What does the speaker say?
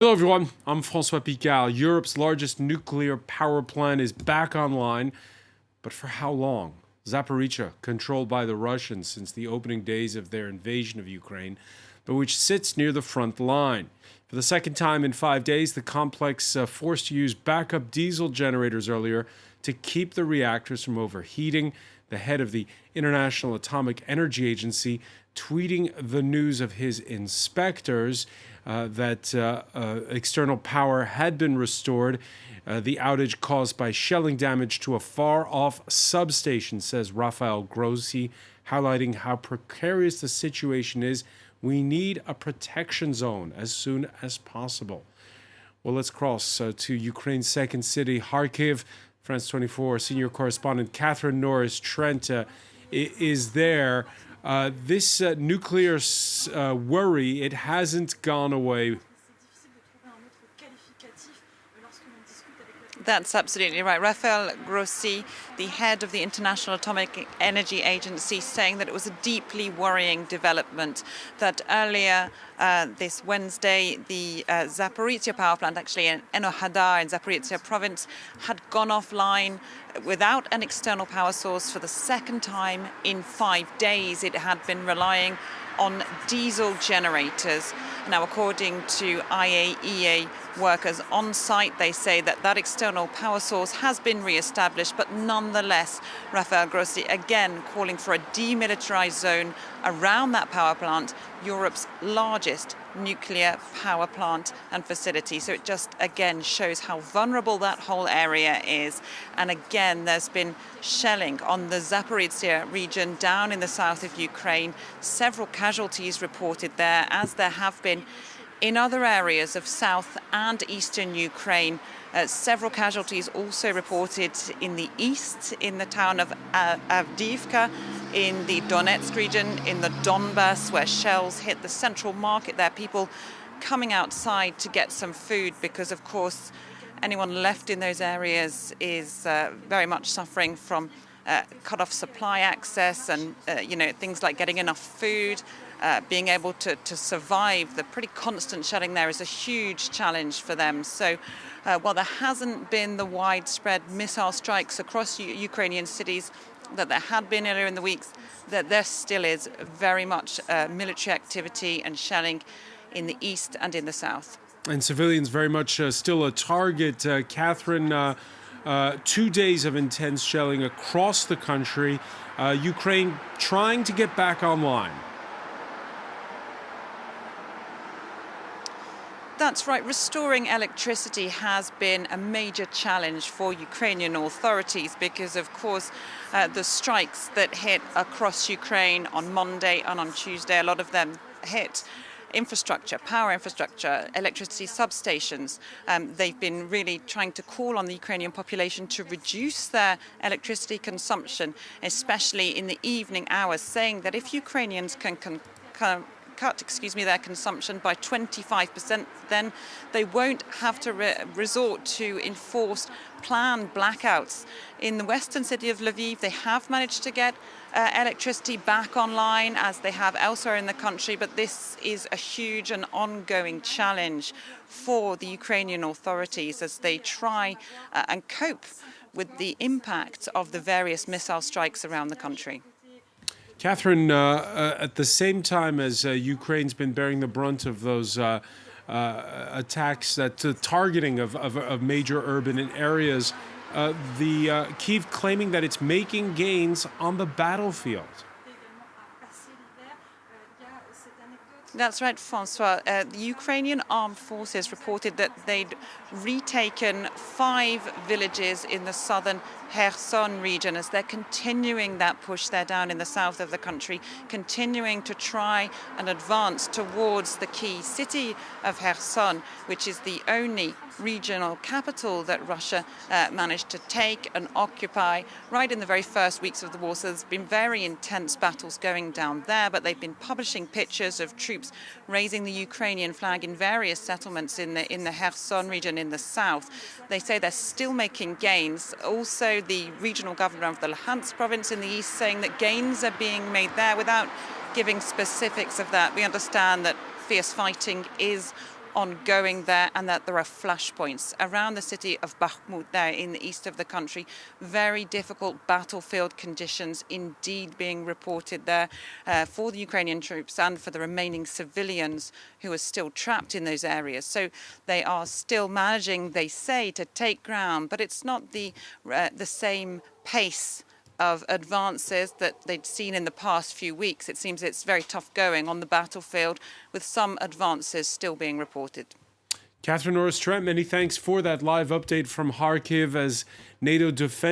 Hello everyone, I'm François Picard. Europe's largest nuclear power plant is back online, but for how long? Zaporizhzhia, controlled by the Russians since the opening days of their invasion of Ukraine, but which sits near the front line. For the second time in 5 days, the complex forced to use backup diesel generators earlier to keep the reactors from overheating. The head of the International Atomic Energy Agency tweeting the news of his inspectors that external power had been restored. The outage caused by shelling damage to a far-off substation, says Rafael Grossi, highlighting how precarious the situation is. We need a protection zone as soon as possible. Well, let's cross to Ukraine's second city, Kyiv. France 24 senior correspondent Catherine Norris-Trent is there. This nuclear worry, it hasn't gone away. That's absolutely right. Rafael Grossi, the head of the International Atomic Energy Agency, saying that it was a deeply worrying development that earlier this Wednesday, the Zaporizhzhia power plant, actually in Enohadar in Zaporizhzhia province, had gone offline without an external power source for the second time in 5 days. It had been relying on diesel generators. Now, according to IAEA workers on site, they say that that external power source has been re-established, but nonetheless, Rafael Grossi again calling for a demilitarized zone around that power plant, Europe's largest nuclear power plant and facility. So it just again shows how vulnerable that whole area is. And again, there's been shelling on the Zaporizhzhia region down in the south of Ukraine. Several casualties reported there, as there have been in other areas of south and eastern Ukraine. Several casualties also reported in the east, in the town of Avdiivka, in the Donetsk region, in the Donbass, where shells hit the central market there. People coming outside to get some food because, of course, anyone left in those areas is very much suffering from cut-off supply access and, things like getting enough food. Being able to survive the pretty constant shelling there is a huge challenge for them. So while there hasn't been the widespread missile strikes across Ukrainian cities that there had been earlier in the weeks, that there still is very much military activity and shelling in the east and in the south. And civilians very much still a target. Catherine, 2 days of intense shelling across the country. Ukraine trying to get back online. That's right. Restoring electricity has been a major challenge for Ukrainian authorities because, of course, the strikes that hit across Ukraine on Monday and on Tuesday, a lot of them hit infrastructure, power infrastructure, electricity substations. They've been really trying to call on the Ukrainian population to reduce their electricity consumption, especially in the evening hours, saying that if Ukrainians can cut their consumption by 25%, then they won't have to resort to enforced planned blackouts. In the western city of Lviv, they have managed to get electricity back online, as they have elsewhere in the country, but this is a huge and ongoing challenge for the Ukrainian authorities as they try and cope with the impact of the various missile strikes around the country. Catherine, at the same time as Ukraine's been bearing the brunt of those attacks, that targeting of major urban areas, the Kyiv claiming that it's making gains on the battlefield. That's right, Francois. The Ukrainian armed forces reported that they'd retaken 5 villages in the southern Kherson region as they're continuing that push there down in the south of the country, continuing to try and advance towards the key city of Kherson, which is the only regional capital that Russia managed to take and occupy right in the very first weeks of the war. So there's been very intense battles going down there, but they've been publishing pictures of troops raising the Ukrainian flag in various settlements in the Kherson region in the south. They say they're still making gains. Also, the regional governor of the Luhansk province in the east saying that gains are being made there without giving specifics of that. We understand that fierce fighting is ongoing there, and that there are flashpoints around the city of Bakhmut there in the east of the country. Very difficult battlefield conditions indeed being reported there for the Ukrainian troops and for the remaining civilians who are still trapped in those areas. So they are still managing, they say, to take ground, but it's not the same pace of advances that they'd seen in the past few weeks. It seems it's very tough going on the battlefield, with some advances still being reported. Catherine Norris-Trent, many thanks for that live update from Kharkiv as NATO defense